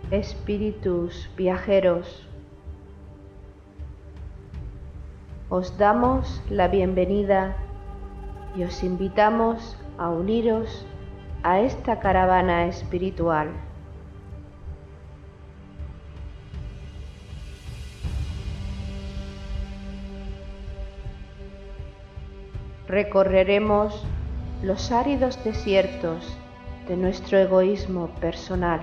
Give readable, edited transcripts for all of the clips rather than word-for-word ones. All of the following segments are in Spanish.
Espíritus viajeros, os damos la bienvenida y os invitamos a uniros a esta caravana espiritual. Recorreremos los áridos desiertos de nuestro egoísmo personal.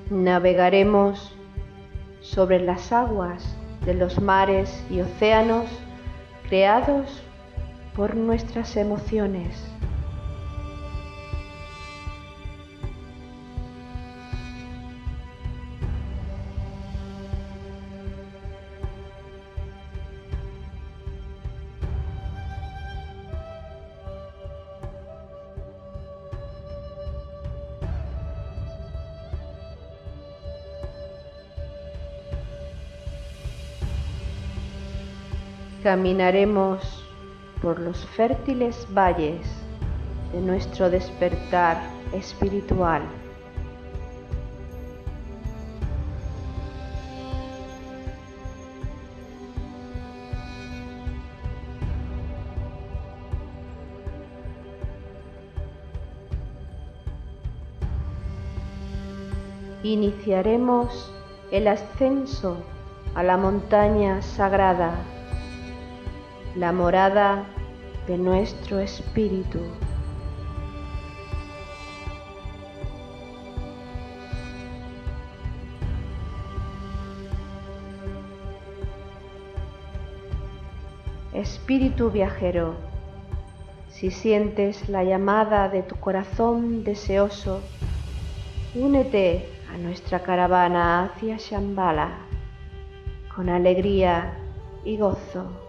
Navegaremos sobre las aguas de los mares y océanos creados por nuestras emociones. Caminaremos por los fértiles valles de nuestro despertar espiritual. Iniciaremos el ascenso a la montaña sagrada, la morada de nuestro espíritu. Espíritu viajero, si sientes la llamada de tu corazón deseoso, únete a nuestra caravana hacia Shambhala con alegría y gozo.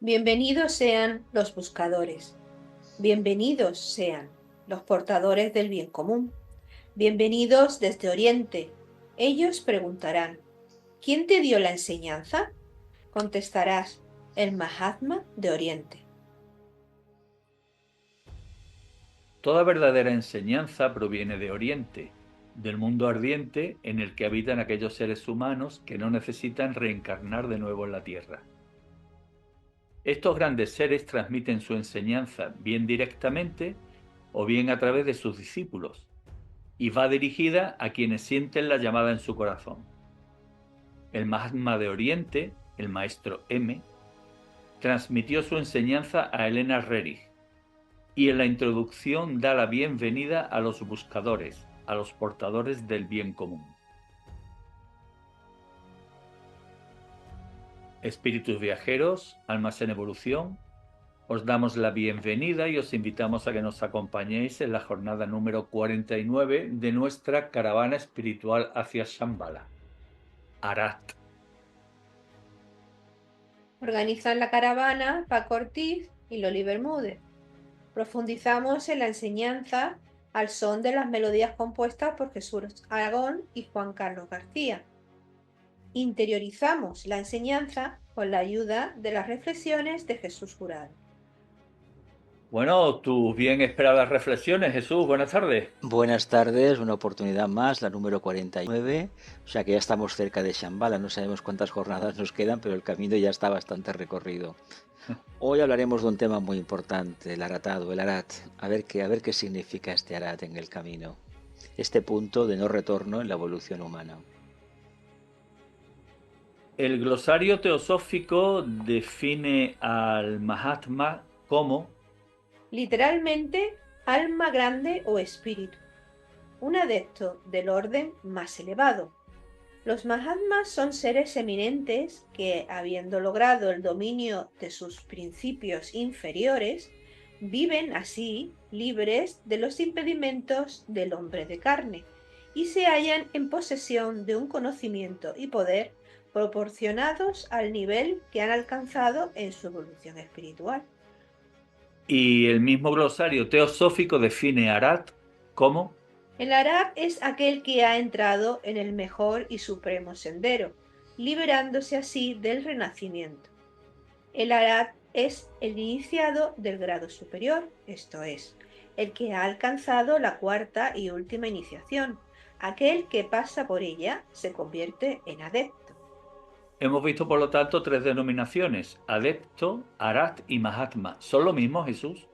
Bienvenidos sean los buscadores, bienvenidos sean los portadores del bien común, bienvenidos desde Oriente. Ellos preguntarán, ¿quién te dio la enseñanza? Contestarás, el Mahatma de Oriente. Toda verdadera enseñanza proviene de Oriente, del mundo ardiente en el que habitan aquellos seres humanos que no necesitan reencarnar de nuevo en la Tierra. Estos grandes seres transmiten su enseñanza bien directamente o bien a través de sus discípulos, y va dirigida a quienes sienten la llamada en su corazón. El Mahatma de Oriente, el maestro M, transmitió su enseñanza a Elena Rerich, y en la introducción da la bienvenida a los buscadores, a los portadores del bien común. Espíritus viajeros, almas en evolución, os damos la bienvenida y os invitamos a que nos acompañéis en la jornada número 49 de nuestra caravana espiritual hacia Shambhala, Arat. Organizan la caravana Paco Ortiz y Loli Bermúdez. Profundizamos en la enseñanza al son de las melodías compuestas por Jesús Aragón y Juan Carlos García. Interiorizamos la enseñanza con la ayuda de las reflexiones de Jesús Jurado. Bueno, tus bien esperadas reflexiones, Jesús, buenas tardes. Buenas tardes, una oportunidad más, la número 49, o sea que ya estamos cerca de Shambhala, no sabemos cuántas jornadas nos quedan, pero el camino ya está bastante recorrido. Hoy hablaremos de un tema muy importante, el aratado, el arat, a ver qué significa este arat en el camino, este punto de no retorno en la evolución humana. El glosario teosófico define al Mahatma como literalmente alma grande o espíritu, un adepto del orden más elevado. Los Mahatmas son seres eminentes que, habiendo logrado el dominio de sus principios inferiores, viven así libres de los impedimentos del hombre de carne y se hallan en posesión de un conocimiento y poder proporcionados al nivel que han alcanzado en su evolución espiritual. y el mismo glosario teosófico define a Arat como El Arhat es aquel que ha entrado en el mejor y supremo sendero, liberándose así del renacimiento. El Arhat es el iniciado del grado superior, esto es, el que ha alcanzado la cuarta y última iniciación. Aquel que pasa por ella se convierte en adepto. Hemos visto, por lo tanto, tres denominaciones: adepto, Arat y Mahatma. ¿Son lo mismo, Jesús?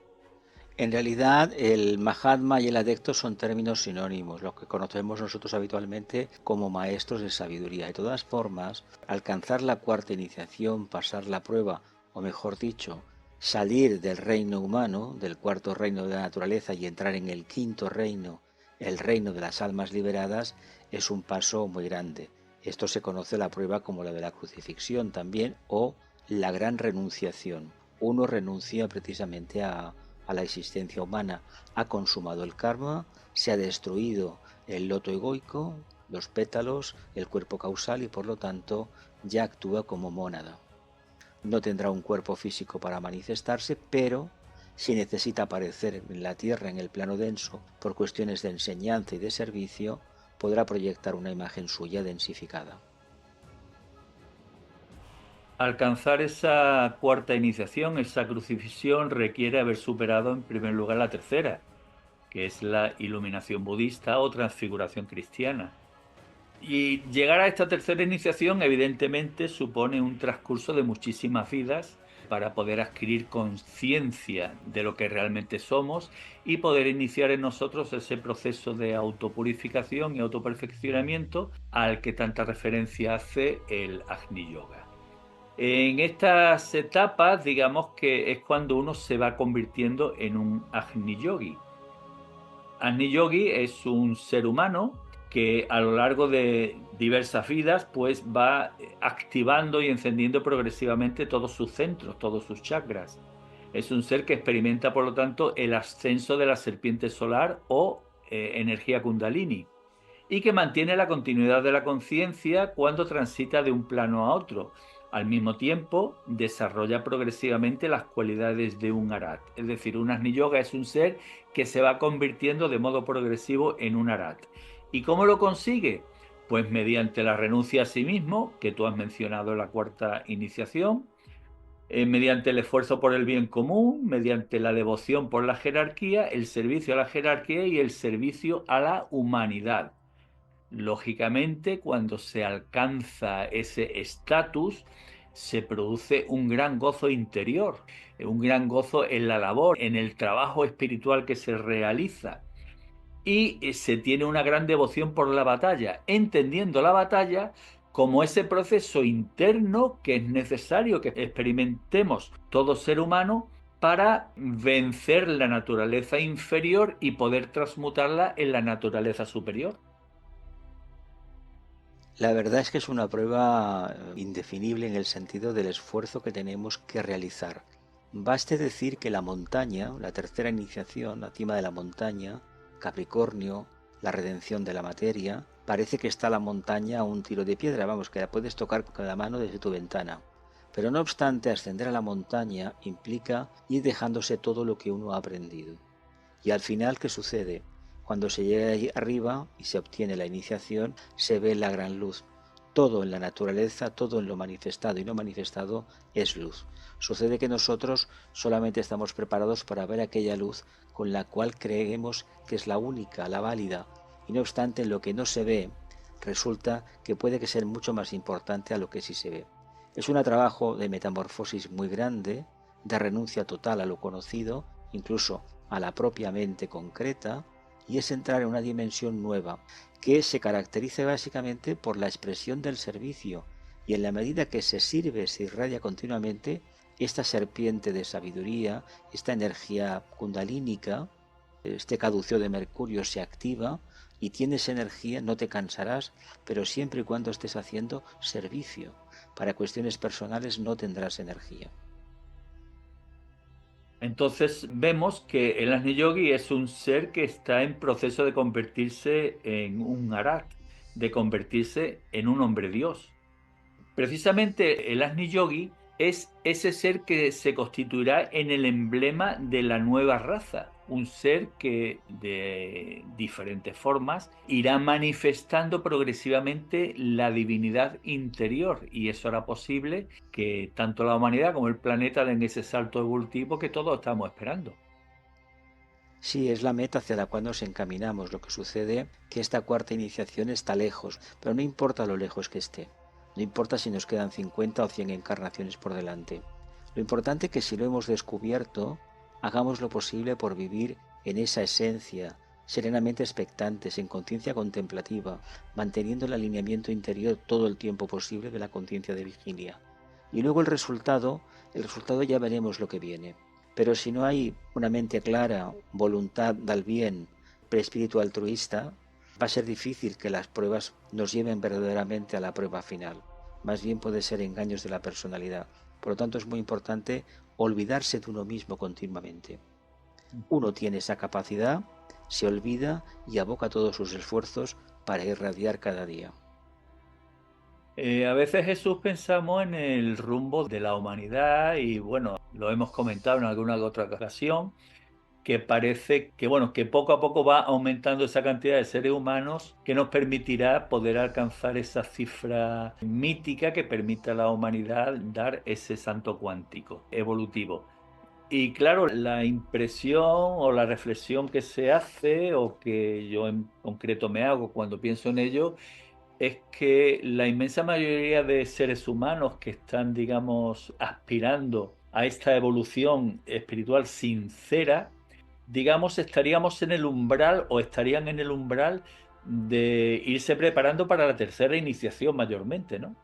En realidad, el Mahatma y el adepto son términos sinónimos, lo que conocemos nosotros habitualmente como maestros de sabiduría. De todas formas, alcanzar la cuarta iniciación, pasar la prueba, o mejor dicho, salir del reino humano, del cuarto reino de la naturaleza y entrar en el quinto reino, el reino de las almas liberadas, es un paso muy grande. Esto se conoce la prueba como la de la crucifixión también, o la gran renunciación. Uno renuncia precisamente a la existencia humana, ha consumado el karma, se ha destruido el loto egoico, los pétalos, el cuerpo causal y por lo tanto ya actúa como mónada. No tendrá un cuerpo físico para manifestarse, pero si necesita aparecer en la tierra en el plano denso por cuestiones de enseñanza y de servicio, podrá proyectar una imagen suya densificada. Alcanzar esa cuarta iniciación, esa crucifixión, requiere haber superado en primer lugar la tercera, que es la iluminación budista o transfiguración cristiana. Y llegar a esta tercera iniciación evidentemente supone un transcurso de muchísimas vidas para poder adquirir conciencia de lo que realmente somos y poder iniciar en nosotros ese proceso de autopurificación y autoperfeccionamiento al que tanta referencia hace el Agni Yoga. En estas etapas, digamos que es cuando uno se va convirtiendo en un Agni Yogi. Agni Yogi es un ser humano que a lo largo de diversas vidas pues va activando y encendiendo progresivamente todos sus centros, todos sus chakras. Es un ser que experimenta, por lo tanto, el ascenso de la serpiente solar o energía kundalini, y que mantiene la continuidad de la conciencia cuando transita de un plano a otro. Al mismo tiempo, desarrolla progresivamente las cualidades de un Arat. Es decir, un Agni Yoga es un ser que se va convirtiendo de modo progresivo en un Arat. ¿Y cómo lo consigue? Pues mediante la renuncia a sí mismo, que tú has mencionado en la cuarta iniciación, mediante el esfuerzo por el bien común, mediante la devoción por la jerarquía, el servicio a la jerarquía y el servicio a la humanidad. Lógicamente, cuando se alcanza ese estatus, se produce un gran gozo interior, un gran gozo en la labor, en el trabajo espiritual que se realiza. Y se tiene una gran devoción por la batalla, entendiendo la batalla como ese proceso interno que es necesario que experimentemos todo ser humano para vencer la naturaleza inferior y poder transmutarla en la naturaleza superior. La verdad es que es una prueba indefinible en el sentido del esfuerzo que tenemos que realizar. Baste decir que la montaña, la tercera iniciación, la cima de la montaña, Capricornio, la redención de la materia, parece que está la montaña a un tiro de piedra, vamos, que la puedes tocar con la mano desde tu ventana. Pero no obstante, ascender a la montaña implica ir dejándose todo lo que uno ha aprendido. Y al final, ¿qué sucede? Cuando se llega allí arriba y se obtiene la iniciación, se ve la gran luz. Todo en la naturaleza, todo en lo manifestado y no manifestado es luz. Sucede que nosotros solamente estamos preparados para ver aquella luz con la cual creemos que es la única, la válida, y no obstante en lo que no se ve, resulta que puede que ser mucho más importante a lo que sí se ve. Es un trabajo de metamorfosis muy grande, de renuncia total a lo conocido, incluso a la propia mente concreta, y es entrar en una dimensión nueva que se caracteriza básicamente por la expresión del servicio, y en la medida que se sirve, se irradia continuamente, esta serpiente de sabiduría, esta energía kundalínica, este caduceo de Mercurio se activa y tienes energía, no te cansarás, pero siempre y cuando estés haciendo servicio. Para cuestiones personales no tendrás energía. Entonces vemos que el Agni Yogi es un ser que está en proceso de convertirse en un Arat, de convertirse en un hombre Dios. Precisamente el Agni Yogi es ese ser que se constituirá en el emblema de la nueva raza, un ser que de diferentes formas irá manifestando progresivamente la divinidad interior, y eso hará posible que tanto la humanidad como el planeta den ese salto evolutivo que todos estamos esperando. Sí, es la meta hacia la cual nos encaminamos. Lo que sucede que esta cuarta iniciación está lejos, pero no importa lo lejos que esté. No importa si nos quedan 50 o 100 encarnaciones por delante. Lo importante es que si lo hemos descubierto, hagamos lo posible por vivir en esa esencia, serenamente expectantes, en conciencia contemplativa, manteniendo el alineamiento interior todo el tiempo posible de la conciencia de vigilia. Y luego el resultado ya veremos lo que viene. Pero si no hay una mente clara, voluntad del bien, preespíritu altruista, va a ser difícil que las pruebas nos lleven verdaderamente a la prueba final. Más bien puede ser engaños de la personalidad. Por lo tanto, es muy importante olvidarse de uno mismo continuamente. Uno tiene esa capacidad, se olvida y aboca todos sus esfuerzos para irradiar cada día. A veces, Jesús, pensamos en el rumbo de la humanidad y bueno, lo hemos comentado en alguna otra ocasión, que parece que bueno, que poco a poco va aumentando esa cantidad de seres humanos que nos permitirá poder alcanzar esa cifra mítica que permita a la humanidad dar ese salto cuántico evolutivo. Y claro, la impresión o la reflexión que se hace o que yo en concreto me hago cuando pienso en ello es que la inmensa mayoría de seres humanos que están, digamos, aspirando a esta evolución espiritual sincera, digamos, estaríamos en el umbral o estarían en el umbral de irse preparando para la tercera iniciación mayormente, ¿no?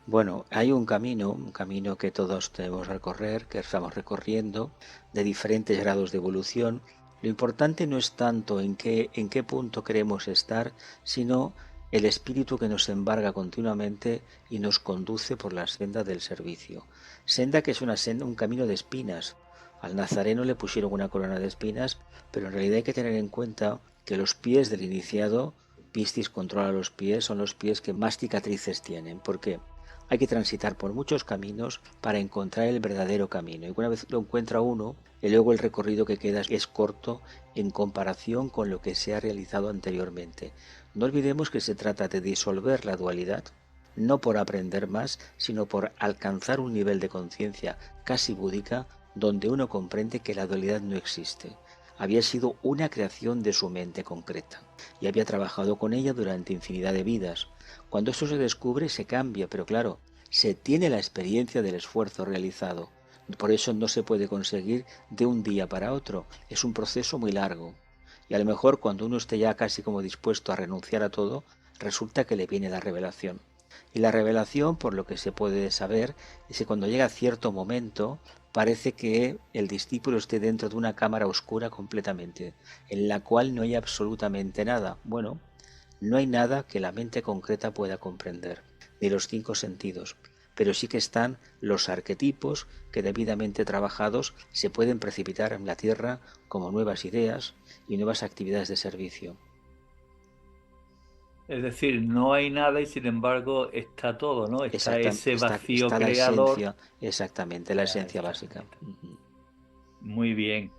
Bueno, hay un camino que todos debemos recorrer, que estamos recorriendo, de diferentes grados de evolución. Lo importante no es tanto en qué punto queremos estar, sino el espíritu que nos embarga continuamente y nos conduce por la senda del servicio. Senda que es un camino de espinas. Al nazareno le pusieron una corona de espinas, pero en realidad hay que tener en cuenta que los pies del iniciado, Piscis controla los pies, son los pies que más cicatrices tienen. ¿Por qué? Hay que transitar por muchos caminos para encontrar el verdadero camino. Y una vez lo encuentra uno, y luego el recorrido que queda es corto en comparación con lo que se ha realizado anteriormente. No olvidemos que se trata de disolver la dualidad, no por aprender más, sino por alcanzar un nivel de conciencia casi búdica donde uno comprende que la dualidad no existe. Había sido una creación de su mente concreta y había trabajado con ella durante infinidad de vidas. Cuando eso se descubre se cambia, pero claro, se tiene la experiencia del esfuerzo realizado. Por eso no se puede conseguir de un día para otro, es un proceso muy largo. Y a lo mejor cuando uno esté ya casi como dispuesto a renunciar a todo, resulta que le viene la revelación. Y la revelación, por lo que se puede saber, es que cuando llega cierto momento, parece que el discípulo esté dentro de una cámara oscura completamente, en la cual no hay absolutamente nada. Bueno, no hay nada que la mente concreta pueda comprender, ni los 5 sentidos, pero sí que están los arquetipos que debidamente trabajados se pueden precipitar en la tierra como nuevas ideas y nuevas actividades de servicio. Es decir, no hay nada y sin embargo está todo, ¿no? Está ese vacío está creador. La esencia, exactamente, la esencia básica. Muy bien.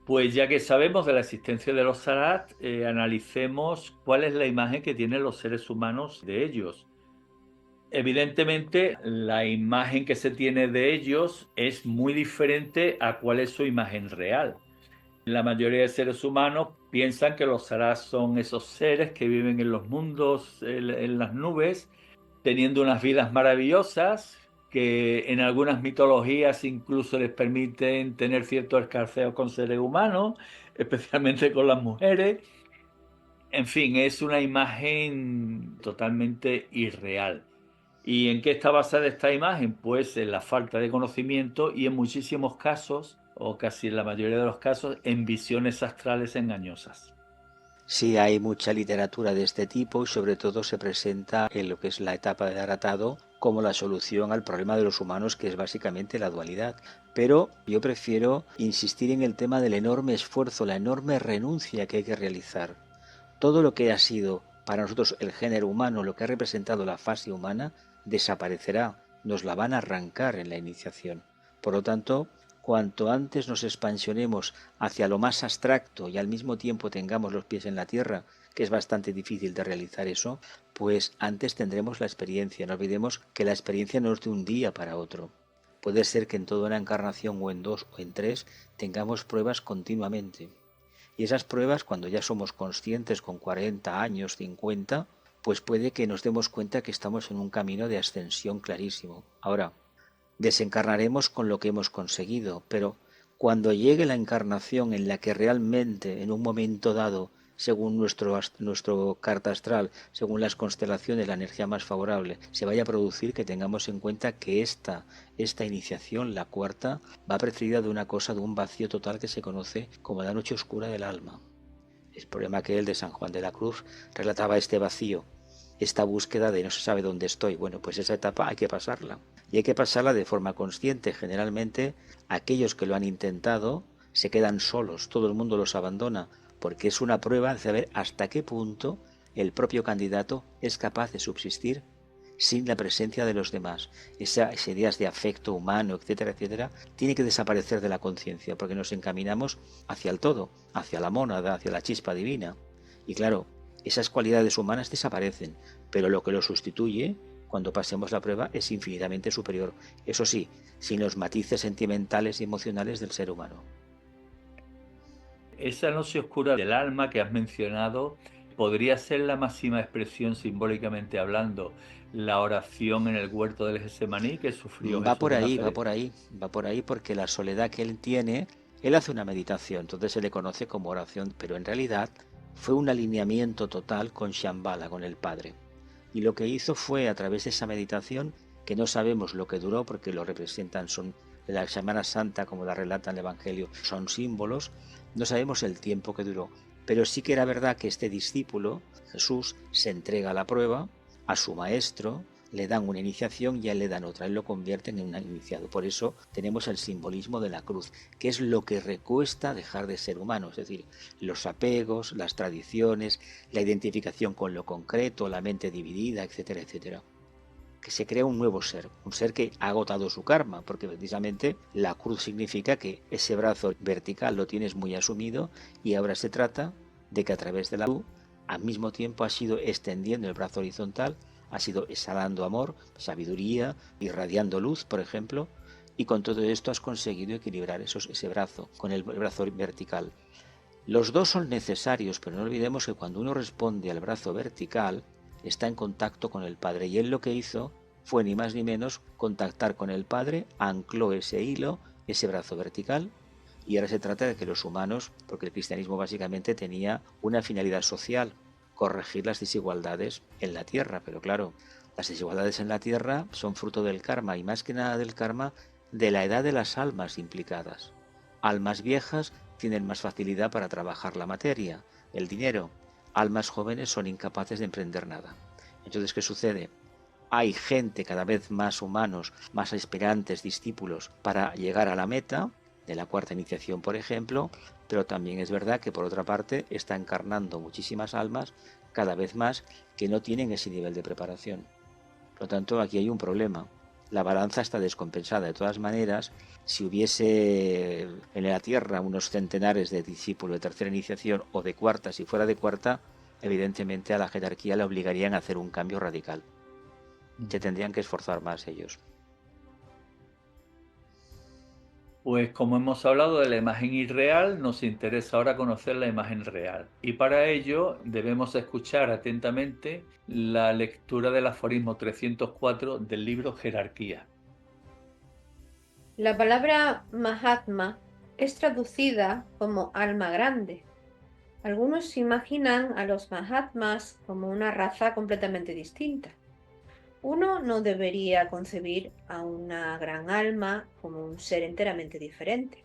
Pues ya que sabemos de la existencia de los Arat, analicemos cuál es la imagen que tienen los seres humanos de ellos. Evidentemente, la imagen que se tiene de ellos es muy diferente a cuál es su imagen real. La mayoría de seres humanos piensan que los Arat son esos seres que viven en los mundos, en las nubes, teniendo unas vidas maravillosas, que en algunas mitologías incluso les permiten tener ciertos escarceos con seres humanos, especialmente con las mujeres. En fin, es una imagen totalmente irreal. ¿Y en qué está basada esta imagen? Pues en la falta de conocimiento y en muchísimos casos, o casi en la mayoría de los casos, en visiones astrales engañosas. Sí, hay mucha literatura de este tipo y sobre todo se presenta en lo que es la etapa del Aratado como la solución al problema de los humanos, que es básicamente la dualidad. Pero yo prefiero insistir en el tema del enorme esfuerzo, la enorme renuncia que hay que realizar. Todo lo que ha sido para nosotros el género humano, lo que ha representado la fase humana, desaparecerá, nos la van a arrancar en la iniciación. Por lo tanto, cuanto antes nos expansionemos hacia lo más abstracto y al mismo tiempo tengamos los pies en la tierra, que es bastante difícil de realizar eso, pues antes tendremos la experiencia. No olvidemos que la experiencia no es de un día para otro. Puede ser que en toda una encarnación o en 2 o en 3 tengamos pruebas continuamente. Y esas pruebas, cuando ya somos conscientes con 40 años, 50, pues puede que nos demos cuenta que estamos en un camino de ascensión clarísimo. Ahora, desencarnaremos con lo que hemos conseguido, pero cuando llegue la encarnación en la que realmente, en un momento dado, según nuestro carta astral, según las constelaciones, la energía más favorable, se vaya a producir, que tengamos en cuenta que esta iniciación, la cuarta, va precedida de una cosa, de un vacío total que se conoce como la noche oscura del alma. El problema que el de San Juan de la Cruz relataba este vacío, esta búsqueda de no se sabe dónde estoy. Bueno, pues esa etapa hay que pasarla. Y hay que pasarla de forma consciente. Generalmente aquellos que lo han intentado se quedan solos, todo el mundo los abandona, porque es una prueba de saber hasta qué punto el propio candidato es capaz de subsistir sin la presencia de los demás. Esas ideas de afecto humano, etcétera, etcétera, tiene que desaparecer de la conciencia, porque nos encaminamos hacia el todo, hacia la mónada, hacia la chispa divina. Y claro, esas cualidades humanas desaparecen, pero lo que lo sustituye, cuando pasemos la prueba, es infinitamente superior. Eso sí, sin los matices sentimentales y emocionales del ser humano. Esa noche oscura del alma que has mencionado podría ser la máxima expresión simbólicamente hablando, la oración en el huerto del Getsemaní que sufrió Va Jesús por de ahí, va Nazaret. por ahí, va por ahí porque la soledad que él tiene, él hace una meditación, entonces se le conoce como oración, pero en realidad fue un alineamiento total con Shambhala, con el Padre. Y lo que hizo fue, a través de esa meditación, que no sabemos lo que duró porque lo representan, son la Semana Santa, como la relata el Evangelio, son símbolos, no sabemos el tiempo que duró, pero sí que era verdad que este discípulo, Jesús, se entrega a la prueba, a su maestro, le dan una iniciación y a él le dan otra, él lo convierten en un iniciado. Por eso tenemos el simbolismo de la cruz, que es lo que recuesta dejar de ser humano, es decir, los apegos, las tradiciones, la identificación con lo concreto, la mente dividida, etcétera, etcétera. Que se crea un nuevo ser, un ser que ha agotado su karma, porque precisamente la cruz significa que ese brazo vertical lo tienes muy asumido y ahora se trata de que a través de la cruz, al mismo tiempo has ido extendiendo el brazo horizontal, has ido exhalando amor, sabiduría, irradiando luz, por ejemplo, y con todo esto has conseguido equilibrar ese brazo con el brazo vertical. Los dos son necesarios, pero no olvidemos que cuando uno responde al brazo vertical, está en contacto con el Padre. Y él lo que hizo fue ni más ni menos contactar con el Padre, ancló ese hilo, ese brazo vertical, y ahora se trata de que los humanos, porque el cristianismo básicamente tenía una finalidad social, corregir las desigualdades en la tierra. Pero claro, las desigualdades en la tierra son fruto del karma, y más que nada del karma de la edad de las almas implicadas. Almas viejas tienen más facilidad para trabajar la materia, el dinero. Almas jóvenes son incapaces de emprender nada. Entonces, ¿qué sucede? Hay gente, cada vez más humanos, más aspirantes, discípulos, para llegar a la meta de la cuarta iniciación, por ejemplo, pero también es verdad que, por otra parte, está encarnando muchísimas almas, cada vez más, que no tienen ese nivel de preparación. Por lo tanto, aquí hay un problema. La balanza está descompensada. De todas maneras, si hubiese en la Tierra unos centenares de discípulos de tercera iniciación o de cuarta, si fuera de cuarta, evidentemente a la jerarquía le obligarían a hacer un cambio radical. Se tendrían que esforzar más ellos. Pues como hemos hablado de la imagen irreal, nos interesa ahora conocer la imagen real. Y para ello debemos escuchar atentamente la lectura del aforismo 304 del libro Jerarquía. La palabra Mahatma es traducida como alma grande. Algunos imaginan a los Mahatmas como una raza completamente distinta. Uno no debería concebir a una gran alma como un ser enteramente diferente.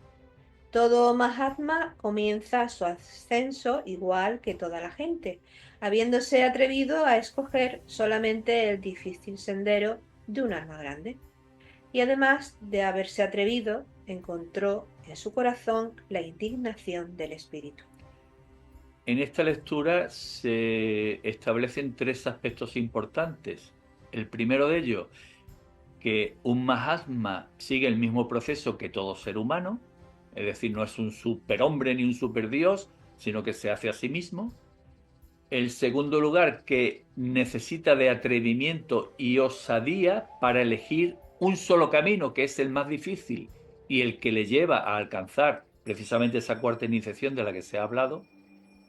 Todo Mahatma comienza su ascenso igual que toda la gente, habiéndose atrevido a escoger solamente el difícil sendero de un alma grande. Y además de haberse atrevido, encontró en su corazón la indignación del espíritu. En esta lectura se establecen tres aspectos importantes. El primero de ellos, que un Mahatma sigue el mismo proceso que todo ser humano, es decir, no es un superhombre ni un superdios, sino que se hace a sí mismo. El segundo lugar, que necesita de atrevimiento y osadía para elegir un solo camino, que es el más difícil y el que le lleva a alcanzar precisamente esa cuarta iniciación de la que se ha hablado.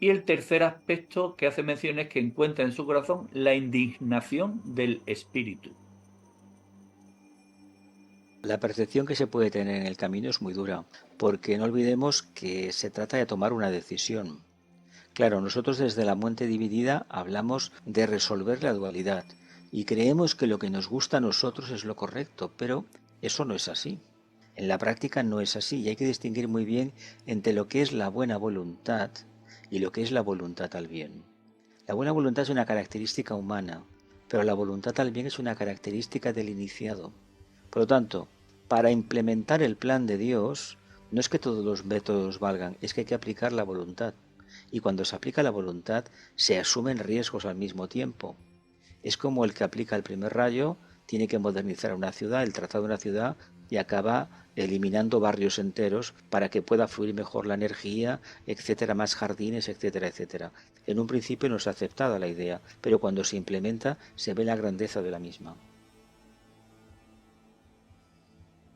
Y el tercer aspecto que hace mención es que encuentra en su corazón la indignación del espíritu. La percepción que se puede tener en el camino es muy dura, porque no olvidemos que se trata de tomar una decisión. Claro, nosotros desde la mente dividida hablamos de resolver la dualidad y creemos que lo que nos gusta a nosotros es lo correcto, pero eso no es así. En la práctica no es así y hay que distinguir muy bien entre lo que es la buena voluntad y lo que es la voluntad al bien. La buena voluntad es una característica humana, pero la voluntad al bien es una característica del iniciado. Por lo tanto, para implementar el plan de Dios, no es que todos los métodos valgan, es que hay que aplicar la voluntad. Y cuando se aplica la voluntad, se asumen riesgos al mismo tiempo. Es como el que aplica el primer rayo, tiene que modernizar una ciudad, el trazado de una ciudad, y acaba eliminando barrios enteros para que pueda fluir mejor la energía, etcétera, más jardines, etcétera, etcétera. En un principio no es aceptada la idea, pero cuando se implementa se ve la grandeza de la misma.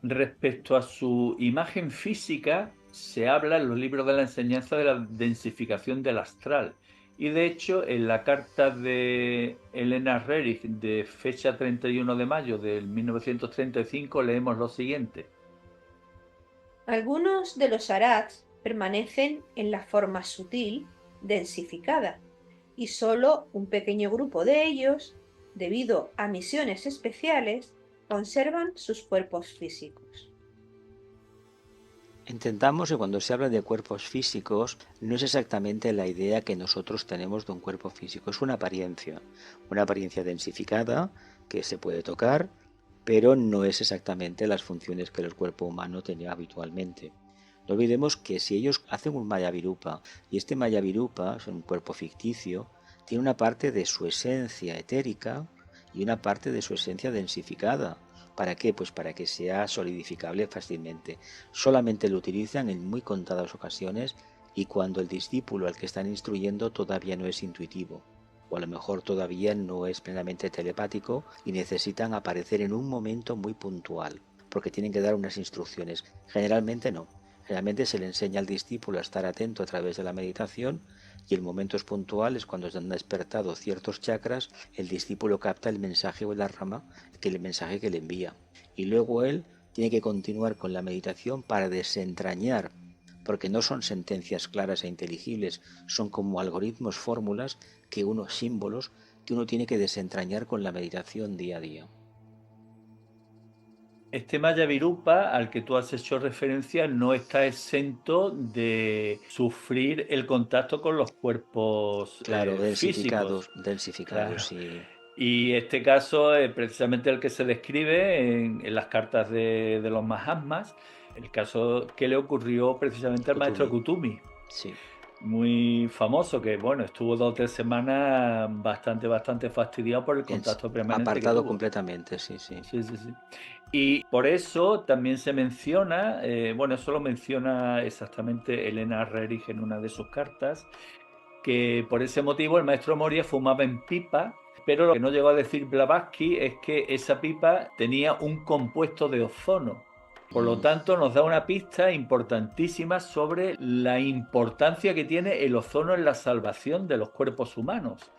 Respecto a su imagen física, se habla en los libros de la enseñanza de la densificación del astral. Y de hecho, en la carta de Elena Rerich de fecha 31 de mayo de 1935 leemos lo siguiente. Algunos de los arhats permanecen en la forma sutil, densificada, y solo un pequeño grupo de ellos, debido a misiones especiales, conservan sus cuerpos físicos. Entendamos que cuando se habla de cuerpos físicos no es exactamente la idea que nosotros tenemos de un cuerpo físico, es una apariencia densificada que se puede tocar, pero no es exactamente las funciones que el cuerpo humano tenía habitualmente. No olvidemos que si ellos hacen un Maya Virupa, y este Maya Virupa es un cuerpo ficticio, tiene una parte de su esencia etérica y una parte de su esencia densificada. ¿Para qué? Pues para que sea solidificable fácilmente. Solamente lo utilizan en muy contadas ocasiones y cuando el discípulo al que están instruyendo todavía no es intuitivo, o a lo mejor todavía no es plenamente telepático y necesitan aparecer en un momento muy puntual, porque tienen que dar unas instrucciones. Generalmente no. Generalmente se le enseña al discípulo a estar atento a través de la meditación y el momento es puntual, es cuando se han despertado ciertos chakras, el discípulo capta el mensaje o la rama, el mensaje que le envía. Y luego él tiene que continuar con la meditación para desentrañar, porque no son sentencias claras e inteligibles, son como algoritmos, fórmulas, símbolos, que uno tiene que desentrañar con la meditación día a día. Este Maya Virupa al que tú has hecho referencia no está exento de sufrir el contacto con los cuerpos densificados, físicos. Claro. Sí. Y este caso es precisamente el que se describe en las cartas de los Mahatmas, el caso que le ocurrió precisamente al maestro Kutumi. Sí. Muy famoso, que bueno, estuvo 2 o 3 semanas bastante fastidiado por el contacto permanente. Apartado que tuvo. Completamente, sí. Y por eso también se menciona, eso lo menciona exactamente Elena Rerich en una de sus cartas, que por ese motivo el maestro Moria fumaba en pipa, pero lo que no llegó a decir Blavatsky es que esa pipa tenía un compuesto de ozono. Por lo tanto, nos da una pista importantísima sobre la importancia que tiene el ozono en la salvación de los cuerpos humanos.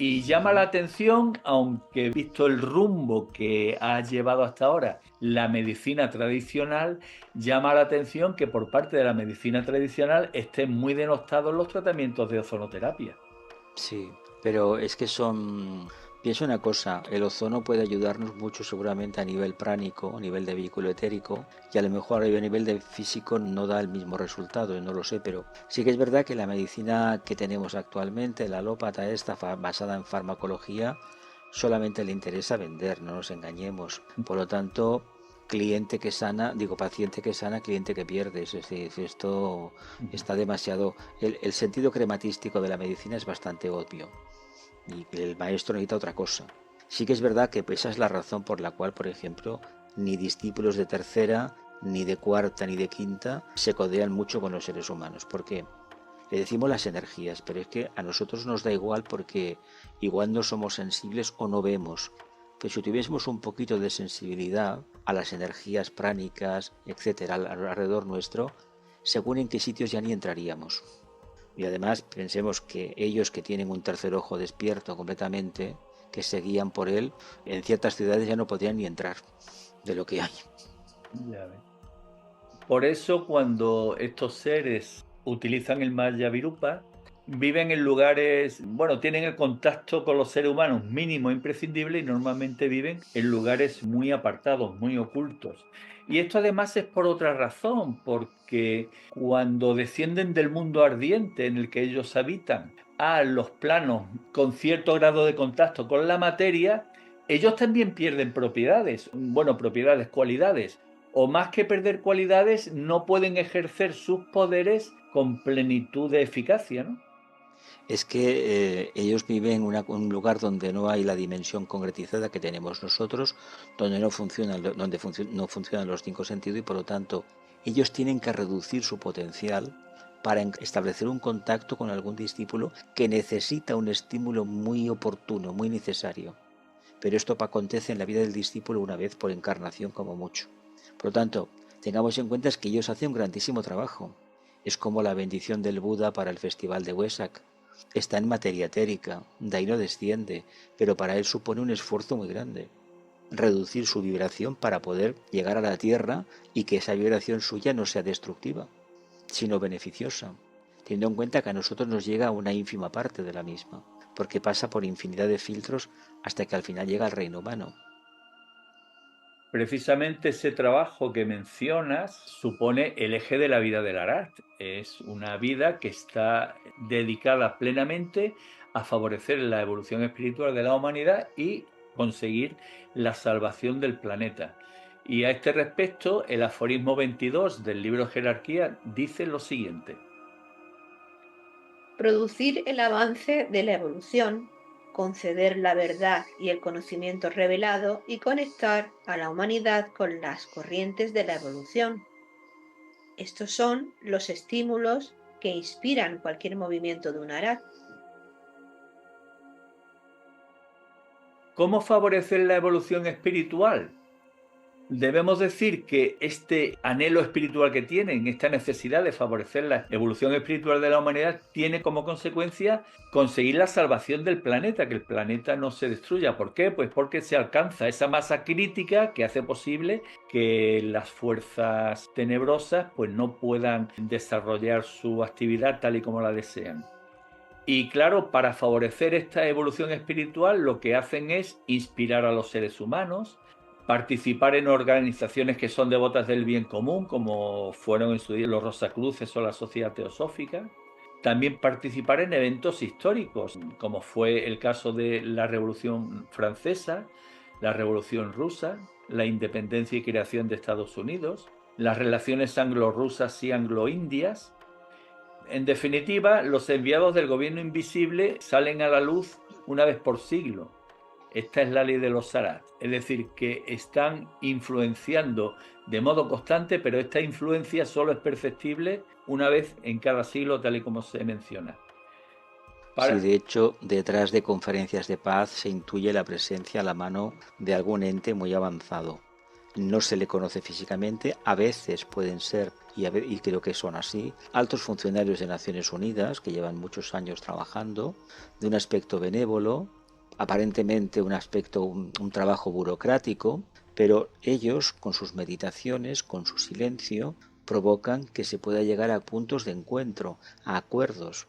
Y llama la atención, aunque visto el rumbo que ha llevado hasta ahora la medicina tradicional, llama la atención que por parte de la medicina tradicional estén muy denostados los tratamientos de ozonoterapia. Sí, pero es que son Pienso una cosa, el ozono puede ayudarnos mucho seguramente a nivel pránico, a nivel de vehículo etérico, y a lo mejor a nivel de físico no da el mismo resultado, no lo sé, pero sí que es verdad que la medicina que tenemos actualmente, la alópata esta basada en farmacología, solamente le interesa vender, no nos engañemos. Por lo tanto, cliente que sana, digo paciente que sana, cliente que pierde. Es decir, esto está demasiado... El sentido crematístico de la medicina es bastante obvio y el maestro necesita otra cosa. Sí que es verdad que esa es la razón por la cual, por ejemplo, ni discípulos de tercera, ni de cuarta, ni de quinta se codean mucho con los seres humanos. ¿Por qué? Le decimos las energías, pero es que a nosotros nos da igual porque igual no somos sensibles o no vemos. Pero si tuviésemos un poquito de sensibilidad a las energías pránicas, etcétera, alrededor nuestro, según en qué sitios ya ni entraríamos. Y además pensemos que ellos que tienen un tercer ojo despierto completamente, que se guían por él, en ciertas ciudades ya no podrían ni entrar de lo que hay. Ya ves. Por eso cuando estos seres utilizan el Maya Virupa, viven en lugares, bueno, tienen el contacto con los seres humanos mínimo imprescindible y normalmente viven en lugares muy apartados, muy ocultos. Y esto además es por otra razón, porque cuando descienden del mundo ardiente en el que ellos habitan a los planos con cierto grado de contacto con la materia, ellos también pierden propiedades, bueno, propiedades, cualidades, o más que perder cualidades, no pueden ejercer sus poderes con plenitud de eficacia, ¿no? Es que ellos viven en un lugar donde no hay la dimensión concretizada que tenemos nosotros, donde no funcionan, no funcionan los cinco sentidos y por lo tanto ellos tienen que reducir su potencial para establecer un contacto con algún discípulo que necesita un estímulo muy oportuno, muy necesario. Pero esto acontece en la vida del discípulo una vez por encarnación como mucho. Por lo tanto, tengamos en cuenta que ellos hacen un grandísimo trabajo. Es como la bendición del Buda para el festival de Wesak. Está en materia etérica, de ahí no desciende, pero para él supone un esfuerzo muy grande. Reducir su vibración para poder llegar a la Tierra y que esa vibración suya no sea destructiva, sino beneficiosa, teniendo en cuenta que a nosotros nos llega una ínfima parte de la misma, porque pasa por infinidad de filtros hasta que al final llega al reino humano. Precisamente ese trabajo que mencionas supone el eje de la vida del Arat. Es una vida que está dedicada plenamente a favorecer la evolución espiritual de la humanidad y conseguir la salvación del planeta. Y a este respecto, el aforismo 22 del libro Jerarquía dice lo siguiente: producir el avance de la evolución, conceder la verdad y el conocimiento revelado y conectar a la humanidad con las corrientes de la evolución. Estos son los estímulos que inspiran cualquier movimiento de un Arat. ¿Cómo favorecer la evolución espiritual? Debemos decir que este anhelo espiritual que tienen, esta necesidad de favorecer la evolución espiritual de la humanidad, tiene como consecuencia conseguir la salvación del planeta, que el planeta no se destruya. ¿Por qué? Pues porque se alcanza esa masa crítica que hace posible que las fuerzas tenebrosas pues no puedan desarrollar su actividad tal y como la desean. Y claro, para favorecer esta evolución espiritual lo que hacen es inspirar a los seres humanos, participar en organizaciones que son devotas del bien común, como fueron en su día los Rosacruces o la Sociedad Teosófica. También participar en eventos históricos, como fue el caso de la Revolución Francesa, la Revolución Rusa, la independencia y creación de Estados Unidos, las relaciones anglo-rusas y anglo-indias. En definitiva, los enviados del gobierno invisible salen a la luz una vez por siglo. Esta es la ley de los Sarat, es decir, que están influenciando de modo constante, pero esta influencia solo es perceptible una vez en cada siglo, tal y como se menciona. Sí, de hecho, detrás de conferencias de paz se intuye la presencia a la mano de algún ente muy avanzado. No se le conoce físicamente, a veces pueden ser, y creo que son así, altos funcionarios de Naciones Unidas que llevan muchos años trabajando, de un aspecto benévolo, aparentemente un trabajo burocrático, pero ellos, con sus meditaciones, con su silencio, provocan que se pueda llegar a puntos de encuentro, a acuerdos.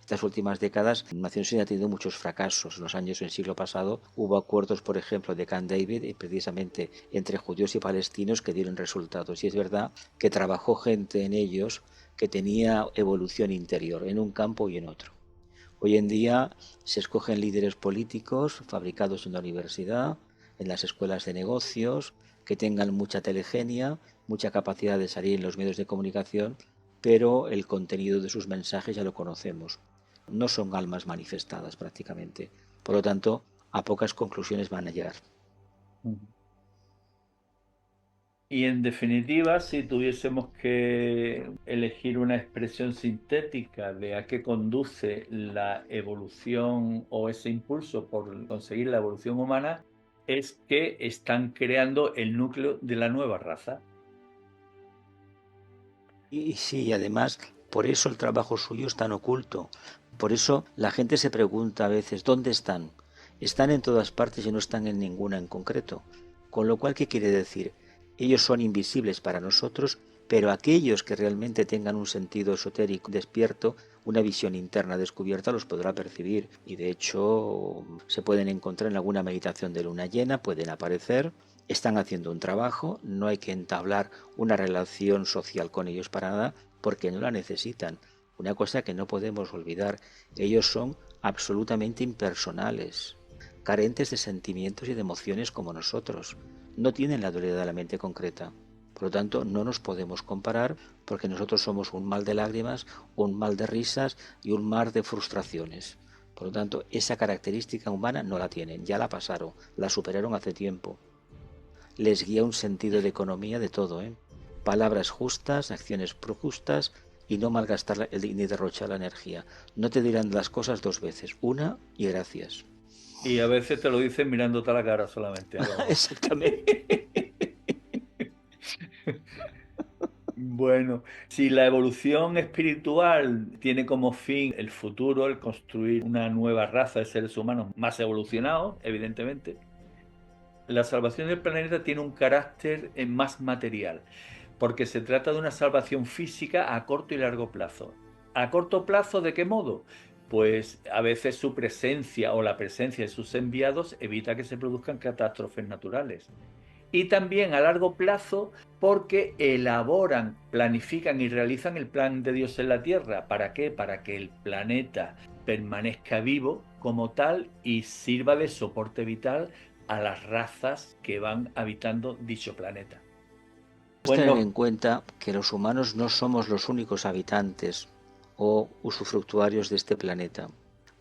Estas últimas décadas, Naciones Unidas ha tenido muchos fracasos. En los años del siglo pasado hubo acuerdos, por ejemplo, de Camp David, precisamente entre judíos y palestinos, que dieron resultados. Y es verdad que trabajó gente en ellos que tenía evolución interior, en un campo y en otro. Hoy en día se escogen líderes políticos fabricados en la universidad, en las escuelas de negocios, que tengan mucha telegenia, mucha capacidad de salir en los medios de comunicación, pero el contenido de sus mensajes ya lo conocemos. No son almas manifestadas prácticamente. Por lo tanto, a pocas conclusiones van a llegar. Y en definitiva, si tuviésemos que elegir una expresión sintética de a qué conduce la evolución o ese impulso por conseguir la evolución humana, es que están creando el núcleo de la nueva raza. Y sí, además, por eso el trabajo suyo es tan oculto. Por eso la gente se pregunta a veces, ¿dónde están? Están en todas partes y no están en ninguna en concreto. Con lo cual, ¿qué quiere decir? Ellos son invisibles para nosotros, pero aquellos que realmente tengan un sentido esotérico despierto, una visión interna descubierta, los podrá percibir. Y de hecho, se pueden encontrar en alguna meditación de luna llena, pueden aparecer. Están haciendo un trabajo, no hay que entablar una relación social con ellos para nada, porque no la necesitan. Una cosa que no podemos olvidar, ellos son absolutamente impersonales, carentes de sentimientos y de emociones como nosotros. No tienen la dualidad de la mente concreta. Por lo tanto, no nos podemos comparar porque nosotros somos un mal de lágrimas, un mal de risas y un mar de frustraciones. Por lo tanto, esa característica humana no la tienen, ya la pasaron, la superaron hace tiempo. Les guía un sentido de economía de todo, palabras justas, acciones justas y no malgastar ni derrochar la energía. No te dirán las cosas dos veces, una y gracias. Y a veces te lo dicen mirándote a la cara solamente. Exactamente. Bueno, si la evolución espiritual tiene como fin el futuro, el construir una nueva raza de seres humanos más evolucionados, evidentemente, la salvación del planeta tiene un carácter más material, porque se trata de una salvación física a corto y largo plazo. ¿A corto plazo de qué modo? Pues a veces su presencia o la presencia de sus enviados evita que se produzcan catástrofes naturales. Y también a largo plazo porque elaboran, planifican y realizan el plan de Dios en la Tierra. ¿Para qué? Para que el planeta permanezca vivo como tal y sirva de soporte vital a las razas que van habitando dicho planeta. Tener en cuenta que los humanos no somos los únicos habitantes o usufructuarios de este planeta.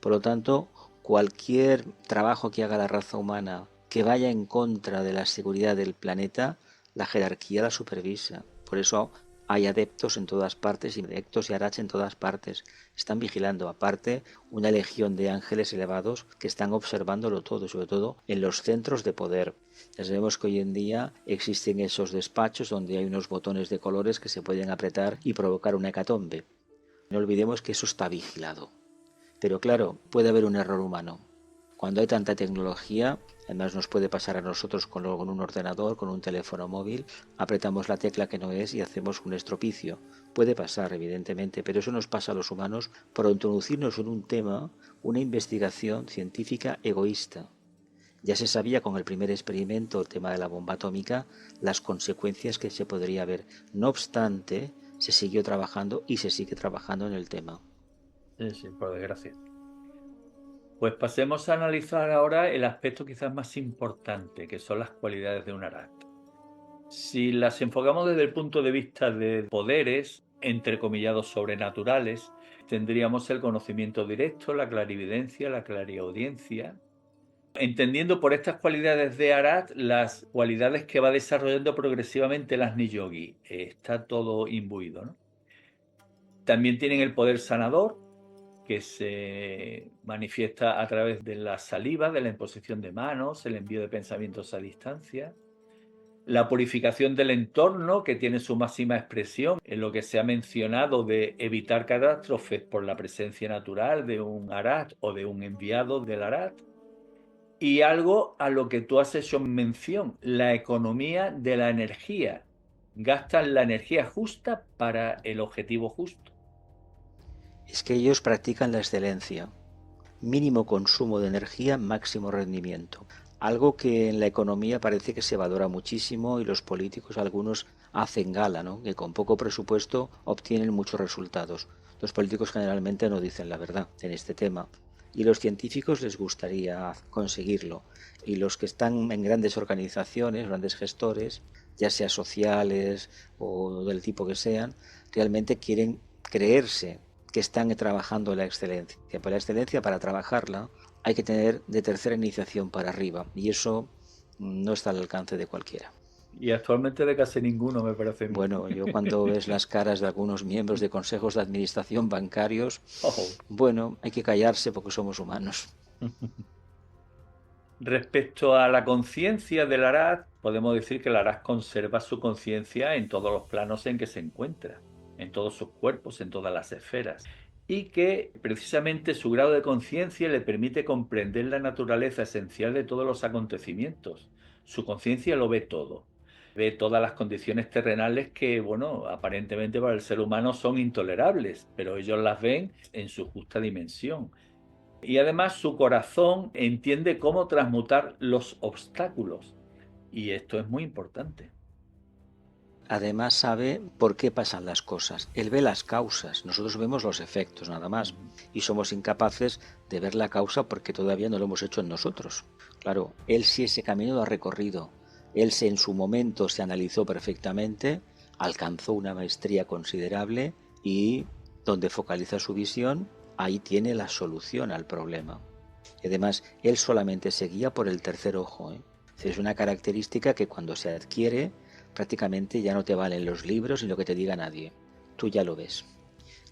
Por lo tanto, cualquier trabajo que haga la raza humana que vaya en contra de la seguridad del planeta, la jerarquía la supervisa. Por eso hay adeptos en todas partes y adeptos y arach en todas partes. Están vigilando, aparte, una legión de ángeles elevados que están observándolo todo, sobre todo en los centros de poder. Ya sabemos que hoy en día existen esos despachos donde hay unos botones de colores que se pueden apretar y provocar una hecatombe. No olvidemos que eso está vigilado. Pero claro, puede haber un error humano. Cuando hay tanta tecnología, además nos puede pasar a nosotros con un ordenador, con un teléfono móvil, apretamos la tecla que no es y hacemos un estropicio. Puede pasar, evidentemente, pero eso nos pasa a los humanos por introducirnos en un tema, una investigación científica egoísta. Ya se sabía con el primer experimento, el tema de la bomba atómica, las consecuencias que se podría haber. No obstante, se siguió trabajando y se sigue trabajando en el tema. Sí, por desgracia. Pues pasemos a analizar ahora el aspecto quizás más importante, que son las cualidades de un Arat. Si las enfocamos desde el punto de vista de poderes, entrecomillados sobrenaturales, tendríamos el conocimiento directo, la clarividencia, la clariaudiencia. Entendiendo por estas cualidades de Arat las cualidades que va desarrollando progresivamente el Agni Yogi. Está todo imbuido, ¿no? También tienen el poder sanador, que se manifiesta a través de la saliva, de la imposición de manos, el envío de pensamientos a distancia. La purificación del entorno, que tiene su máxima expresión en lo que se ha mencionado de evitar catástrofes por la presencia natural de un Arat o de un enviado del Arat. Y algo a lo que tú has hecho mención, la economía de la energía. Gastan la energía justa para el objetivo justo. Es que ellos practican la excelencia. Mínimo consumo de energía, máximo rendimiento. Algo que en la economía parece que se valora muchísimo y los políticos, algunos, hacen gala, ¿no? Que con poco presupuesto obtienen muchos resultados. Los políticos generalmente no dicen la verdad en este tema. Y los científicos les gustaría conseguirlo. Y los que están en grandes organizaciones, grandes gestores, ya sea sociales o del tipo que sean, realmente quieren creerse que están trabajando en la excelencia. Pero la excelencia, para trabajarla, hay que tener de tercera iniciación para arriba. Y eso no está al alcance de cualquiera. Y actualmente de casi ninguno, me parece a mí. Bueno, yo cuando ves las caras de algunos miembros de consejos de administración bancarios, Oh. bueno, hay que callarse porque somos humanos. Respecto a la conciencia del Arhat, podemos decir que el Arhat conserva su conciencia en todos los planos en que se encuentra, en todos sus cuerpos, en todas las esferas, y que precisamente su grado de conciencia le permite comprender la naturaleza esencial de todos los acontecimientos. Su conciencia lo ve todo. Ve todas las condiciones terrenales que, bueno, aparentemente para el ser humano son intolerables, pero ellos las ven en su justa dimensión. Y además su corazón entiende cómo transmutar los obstáculos. Y esto es muy importante. Además sabe por qué pasan las cosas. Él ve las causas, nosotros vemos los efectos nada más. Y somos incapaces de ver la causa porque todavía no lo hemos hecho en nosotros. Claro, él sí ese camino lo ha recorrido. Él en su momento se analizó perfectamente, alcanzó una maestría considerable y donde focaliza su visión, ahí tiene la solución al problema. Y además, él solamente se guía por el tercer ojo. Es una característica que cuando se adquiere, prácticamente ya no te valen los libros ni lo que te diga nadie. Tú ya lo ves.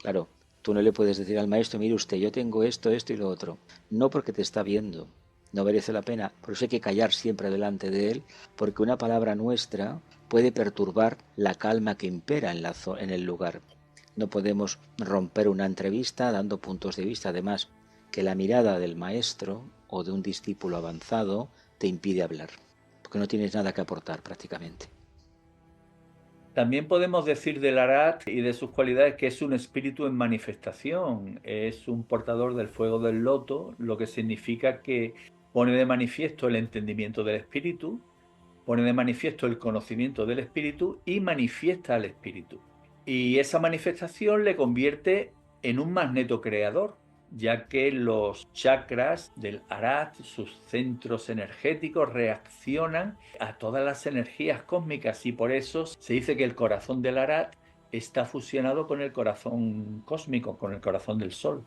Claro, tú no le puedes decir al maestro, mire usted, yo tengo esto, esto y lo otro. No, porque te está viendo. No merece la pena. Por eso hay que callar siempre delante de él, porque una palabra nuestra puede perturbar la calma que impera en el lugar. No podemos romper una entrevista dando puntos de vista. Además, que la mirada del maestro o de un discípulo avanzado te impide hablar, porque no tienes nada que aportar prácticamente. También podemos decir del Arhat y de sus cualidades que es un espíritu en manifestación, es un portador del fuego del loto, lo que significa que pone de manifiesto el entendimiento del espíritu, pone de manifiesto el conocimiento del espíritu y manifiesta al espíritu. Y esa manifestación le convierte en un magneto creador, ya que los chakras del Arhat, sus centros energéticos, reaccionan a todas las energías cósmicas y por eso se dice que el corazón del Arhat está fusionado con el corazón cósmico, con el corazón del Sol.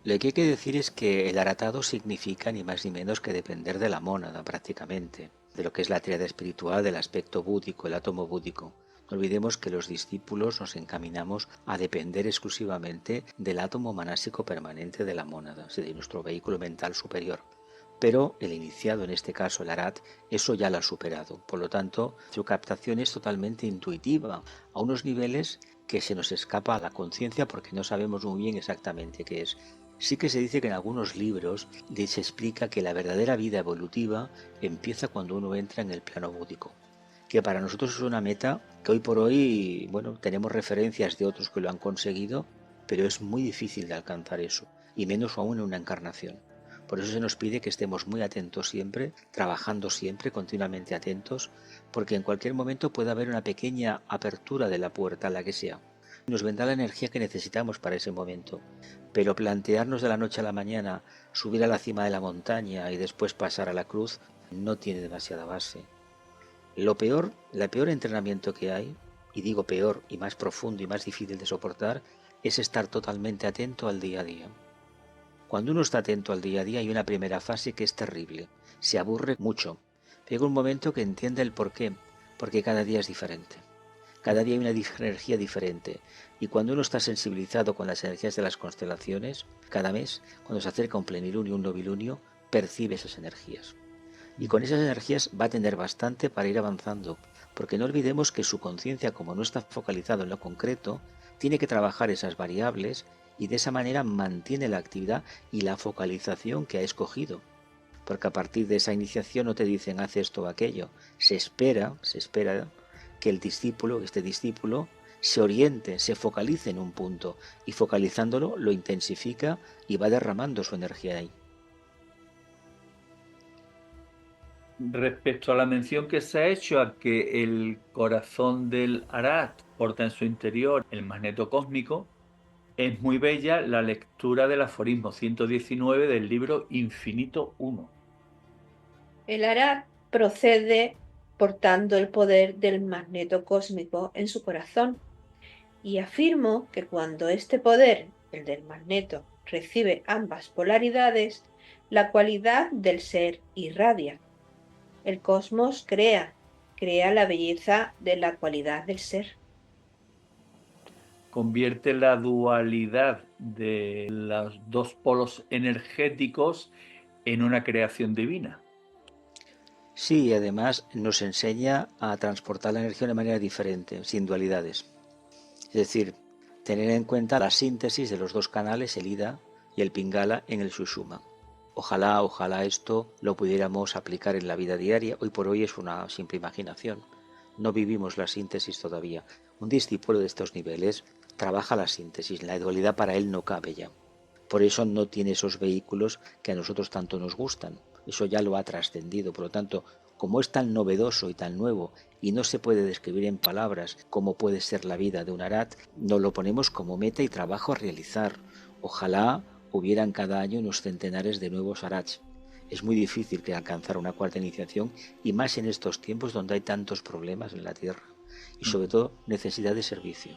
Lo que hay que decir es que el aratado significa ni más ni menos que depender de la mónada prácticamente, de lo que es la tríada espiritual del aspecto búdico, el átomo búdico. No olvidemos que los discípulos nos encaminamos a depender exclusivamente del átomo manásico permanente de la mónada, de nuestro vehículo mental superior. Pero el iniciado, en este caso el Arhat, eso ya lo ha superado. Por lo tanto, su captación es totalmente intuitiva, a unos niveles que se nos escapa a la conciencia porque no sabemos muy bien exactamente qué es. Sí que se dice que en algunos libros se explica que la verdadera vida evolutiva empieza cuando uno entra en el plano búdico, que para nosotros es una meta que hoy por hoy, bueno, tenemos referencias de otros que lo han conseguido, pero es muy difícil de alcanzar eso, y menos aún en una encarnación. Por eso se nos pide que estemos muy atentos siempre, trabajando siempre, continuamente atentos, porque en cualquier momento puede haber una pequeña apertura de la puerta, la que sea. Nos vendrá la energía que necesitamos para ese momento. Pero plantearnos de la noche a la mañana, subir a la cima de la montaña y después pasar a la cruz, no tiene demasiada base. El peor entrenamiento que hay, y digo peor y más profundo y más difícil de soportar, es estar totalmente atento al día a día. Cuando uno está atento al día a día hay una primera fase que es terrible, se aburre mucho. Llega un momento que entiende el porqué, porque cada día es diferente. Cada día hay una energía diferente y cuando uno está sensibilizado con las energías de las constelaciones, cada mes, cuando se acerca un plenilunio, un novilunio, percibe esas energías. Y con esas energías va a tener bastante para ir avanzando, porque no olvidemos que su conciencia, como no está focalizado en lo concreto, tiene que trabajar esas variables y de esa manera mantiene la actividad y la focalización que ha escogido. Porque a partir de esa iniciación no te dicen haz esto o aquello, se espera que el discípulo, este discípulo, se oriente, se focalice en un punto y focalizándolo lo intensifica y va derramando su energía ahí. Respecto a la mención que se ha hecho a que el corazón del Arat porta en su interior el magneto cósmico, es muy bella la lectura del aforismo 119 del libro Infinito 1. El Arat procede portando el poder del magneto cósmico en su corazón, y afirmo que cuando este poder, el del magneto, recibe ambas polaridades, la cualidad del ser irradia. El cosmos crea la belleza de la cualidad del ser. Convierte la dualidad de los dos polos energéticos en una creación divina. Sí, y además nos enseña a transportar la energía de una manera diferente, sin dualidades. Es decir, tener en cuenta la síntesis de los dos canales, el Ida y el Pingala, en el Sushumna. Ojalá esto lo pudiéramos aplicar en la vida diaria. Hoy por hoy es una simple imaginación. No vivimos la síntesis todavía. Un discípulo de estos niveles trabaja la síntesis. La dualidad para él no cabe ya. Por eso no tiene esos vehículos que a nosotros tanto nos gustan. Eso ya lo ha trascendido. Por lo tanto, como es tan novedoso y tan nuevo y no se puede describir en palabras cómo puede ser la vida de un Arat, nos lo ponemos como meta y trabajo a realizar. Ojalá hubieran cada año unos centenares de nuevos Arats. Es muy difícil que alcanzar una cuarta iniciación y más en estos tiempos donde hay tantos problemas en la Tierra y sobre todo necesidad de servicio.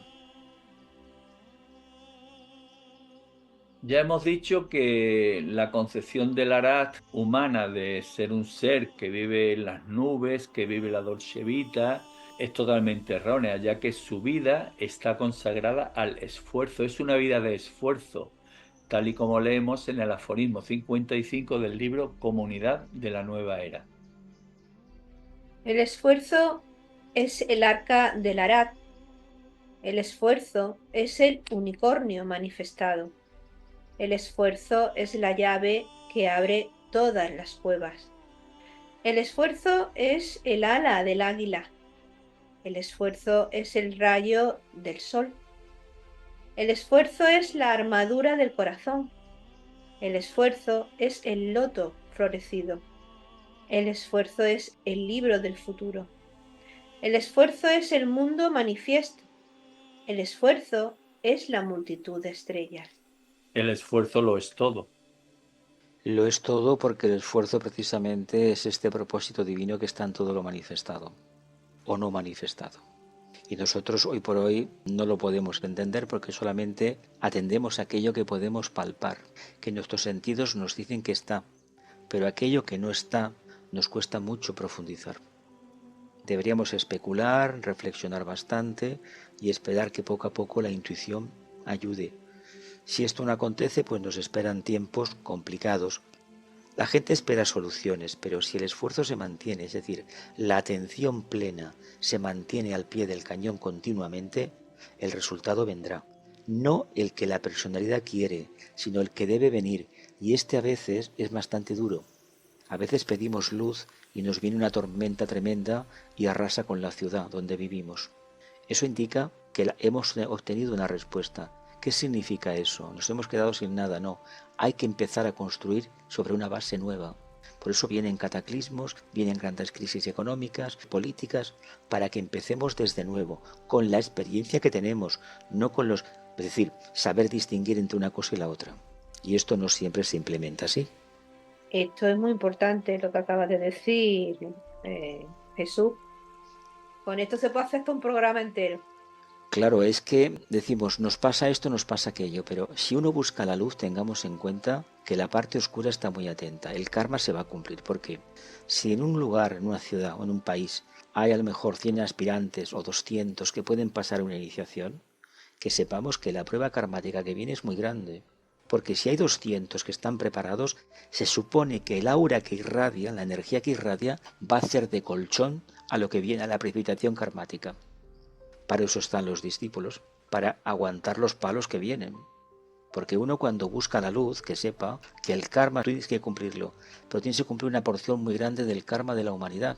Ya hemos dicho que la concepción del Arat humana de ser un ser que vive en las nubes, que vive la Dolce Vita, es totalmente errónea, ya que su vida está consagrada al esfuerzo. Es una vida de esfuerzo, tal y como leemos en el aforismo 55 del libro Comunidad de la Nueva Era. El esfuerzo es el arca del Arat. El esfuerzo es el unicornio manifestado. El esfuerzo es la llave que abre todas las cuevas. El esfuerzo es el ala del águila. El esfuerzo es el rayo del sol. El esfuerzo es la armadura del corazón. El esfuerzo es el loto florecido. El esfuerzo es el libro del futuro. El esfuerzo es el mundo manifiesto. El esfuerzo es la multitud de estrellas. El esfuerzo lo es todo. Lo es todo porque el esfuerzo precisamente es este propósito divino que está en todo lo manifestado o no manifestado. Y nosotros hoy por hoy no lo podemos entender porque solamente atendemos a aquello que podemos palpar, que nuestros sentidos nos dicen que está, pero aquello que no está nos cuesta mucho profundizar. Deberíamos especular, reflexionar bastante y esperar que poco a poco la intuición ayude. Si esto no acontece, pues nos esperan tiempos complicados. La gente espera soluciones, pero si el esfuerzo se mantiene, es decir, la atención plena se mantiene al pie del cañón continuamente, el resultado vendrá. No el que la personalidad quiere, sino el que debe venir, y este a veces es bastante duro. A veces pedimos luz y nos viene una tormenta tremenda y arrasa con la ciudad donde vivimos. Eso indica que hemos obtenido una respuesta. ¿Qué significa eso? ¿Nos hemos quedado sin nada? No. Hay que empezar a construir sobre una base nueva. Por eso vienen cataclismos, vienen grandes crisis económicas, políticas, para que empecemos desde nuevo, con la experiencia que tenemos, no con los... Es decir, saber distinguir entre una cosa y la otra. Y esto no siempre se implementa así. Esto es muy importante lo que acabas de decir, Jesús. Con esto se puede hacer un programa entero. Claro, es que decimos, nos pasa esto, nos pasa aquello, pero si uno busca la luz, tengamos en cuenta que la parte oscura está muy atenta. El karma se va a cumplir. ¿Por qué? Si en un lugar, en una ciudad o en un país hay a lo mejor 100 aspirantes o 200 que pueden pasar una iniciación, que sepamos que la prueba karmática que viene es muy grande. Porque si hay 200 que están preparados, se supone que el aura que irradia, la energía que irradia, va a hacer de colchón a lo que viene a la precipitación karmática. Para eso están los discípulos, para aguantar los palos que vienen. Porque uno cuando busca la luz, que sepa que el karma tú tienes que cumplirlo, pero tienes que cumplir una porción muy grande del karma de la humanidad,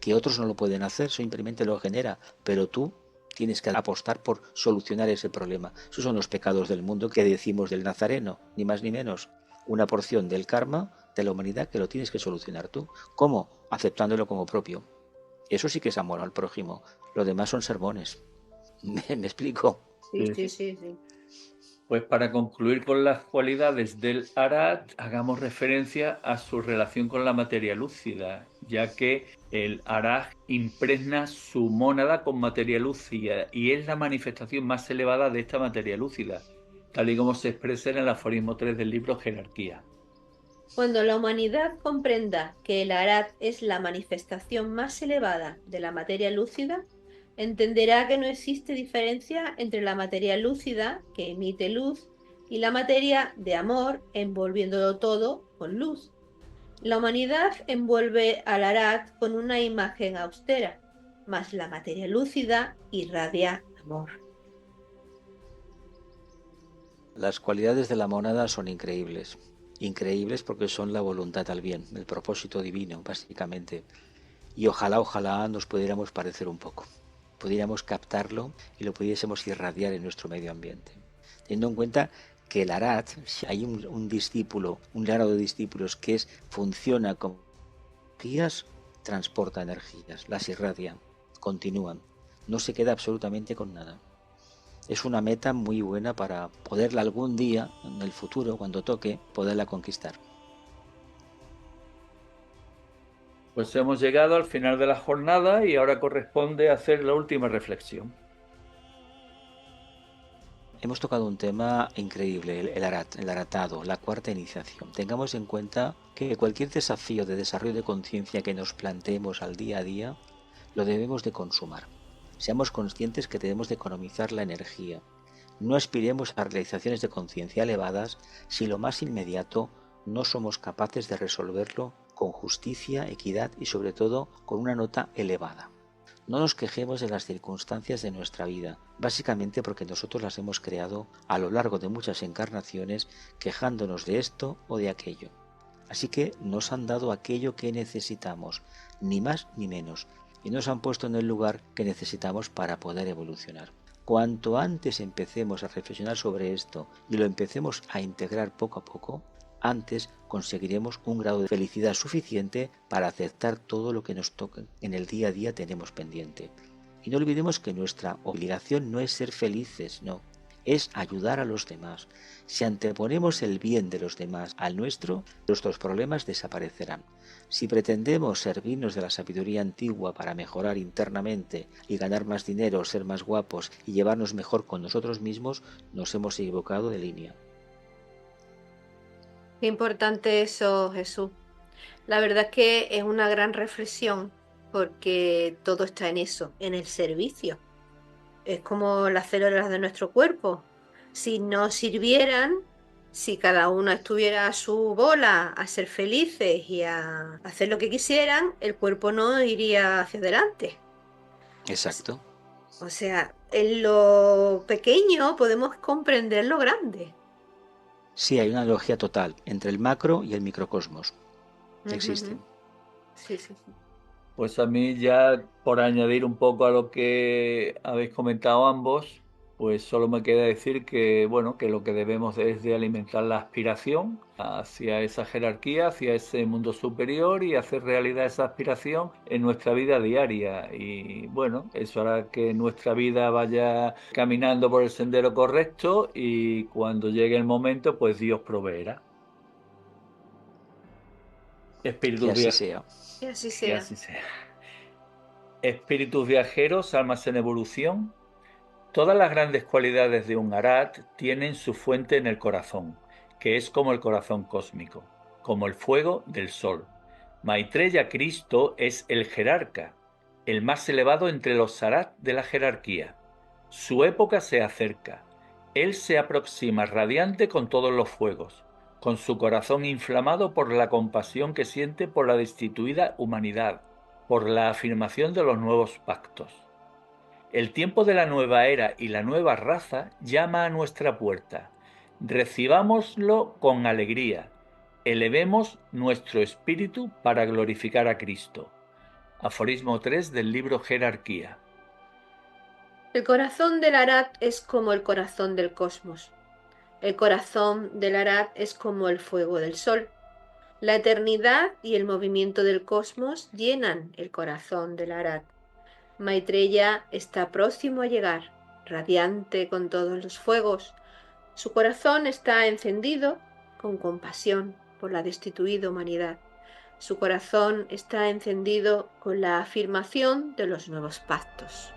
que otros no lo pueden hacer, simplemente lo genera, pero tú Tienes que apostar por solucionar ese problema. Esos son los pecados del mundo que decimos del Nazareno, ni más ni menos. Una porción del karma de la humanidad que lo tienes que solucionar tú. ¿Cómo? Aceptándolo como propio. Eso sí que es amor al prójimo. Lo demás son sermones. ¿Me explico? Sí. Pues para concluir con las cualidades del Arat, hagamos referencia a su relación con la materia lúcida, ya que el Arat impregna su mónada con materia lúcida y es la manifestación más elevada de esta materia lúcida, tal y como se expresa en el aforismo 3 del libro Jerarquía. Cuando la humanidad comprenda que el Arat es la manifestación más elevada de la materia lúcida, entenderá que no existe diferencia entre la materia lúcida, que emite luz, y la materia de amor, envolviéndolo todo con luz. La humanidad envuelve al Arat con una imagen austera, mas la materia lúcida irradia amor. Las cualidades de la mónada son increíbles. Increíbles porque son la voluntad al bien, el propósito divino, básicamente. Y ojalá nos pudiéramos parecer un poco. Pudiéramos captarlo y lo pudiésemos irradiar en nuestro medio ambiente. Teniendo en cuenta que el Arat, si hay un discípulo, un grado de discípulos que funciona como energías, transporta energías, las irradia, continúan. No se queda absolutamente con nada. Es una meta muy buena para poderla algún día, en el futuro, cuando toque, poderla conquistar. Pues hemos llegado al final de la jornada y ahora corresponde hacer la última reflexión. Hemos tocado un tema increíble, el aratado, la cuarta iniciación. Tengamos en cuenta que cualquier desafío de desarrollo de conciencia que nos planteemos al día a día, lo debemos de consumar. Seamos conscientes que debemos de economizar la energía. No aspiremos a realizaciones de conciencia elevadas si lo más inmediato no somos capaces de resolverlo con justicia, equidad y sobre todo con una nota elevada. No nos quejemos de las circunstancias de nuestra vida, básicamente porque nosotros las hemos creado a lo largo de muchas encarnaciones quejándonos de esto o de aquello. Así que nos han dado aquello que necesitamos, ni más ni menos, y nos han puesto en el lugar que necesitamos para poder evolucionar. Cuanto antes empecemos a reflexionar sobre esto y lo empecemos a integrar poco a poco, antes conseguiremos un grado de felicidad suficiente para aceptar todo lo que nos toque en el día a día tenemos pendiente. Y no olvidemos que nuestra obligación no es ser felices, no, es ayudar a los demás. Si anteponemos el bien de los demás al nuestro, nuestros problemas desaparecerán. Si pretendemos servirnos de la sabiduría antigua para mejorar internamente y ganar más dinero, ser más guapos y llevarnos mejor con nosotros mismos, nos hemos equivocado de línea. Qué importante eso, Jesús. La verdad es que es una gran reflexión porque todo está en eso, en el servicio. Es como las células de nuestro cuerpo. Si no sirvieran, si cada uno estuviera a su bola a ser felices y a hacer lo que quisieran, el cuerpo no iría hacia adelante. Exacto. O sea, en lo pequeño podemos comprender lo grande. Sí, hay una analogía total entre el macro y el microcosmos. Existen. Sí. Pues a mí ya por añadir un poco a lo que habéis comentado ambos, pues solo me queda decir que bueno, que lo que debemos es de alimentar la aspiración hacia esa jerarquía, hacia ese mundo superior y hacer realidad esa aspiración en nuestra vida diaria. Y bueno, eso hará que nuestra vida vaya caminando por el sendero correcto y cuando llegue el momento, pues Dios proveerá. Espíritus Que así sea. Que así Que sea. así sea. Espíritus viajeros, almas en evolución. Todas las grandes cualidades de un Arat tienen su fuente en el corazón, que es como el corazón cósmico, como el fuego del sol. Maitreya Cristo es el jerarca, el más elevado entre los Arat de la jerarquía. Su época se acerca. Él se aproxima radiante con todos los fuegos, con su corazón inflamado por la compasión que siente por la destituida humanidad, por la afirmación de los nuevos pactos. El tiempo de la nueva era y la nueva raza llama a nuestra puerta. Recibámoslo con alegría. Elevemos nuestro espíritu para glorificar a Cristo. Aforismo 3 del libro Jerarquía. El corazón del Arhat es como el corazón del cosmos. El corazón del Arhat es como el fuego del sol. La eternidad y el movimiento del cosmos llenan el corazón del Arhat. Maitreya está próximo a llegar, radiante con todos los fuegos. Su corazón está encendido con compasión por la destituida humanidad. Su corazón está encendido con la afirmación de los nuevos pactos.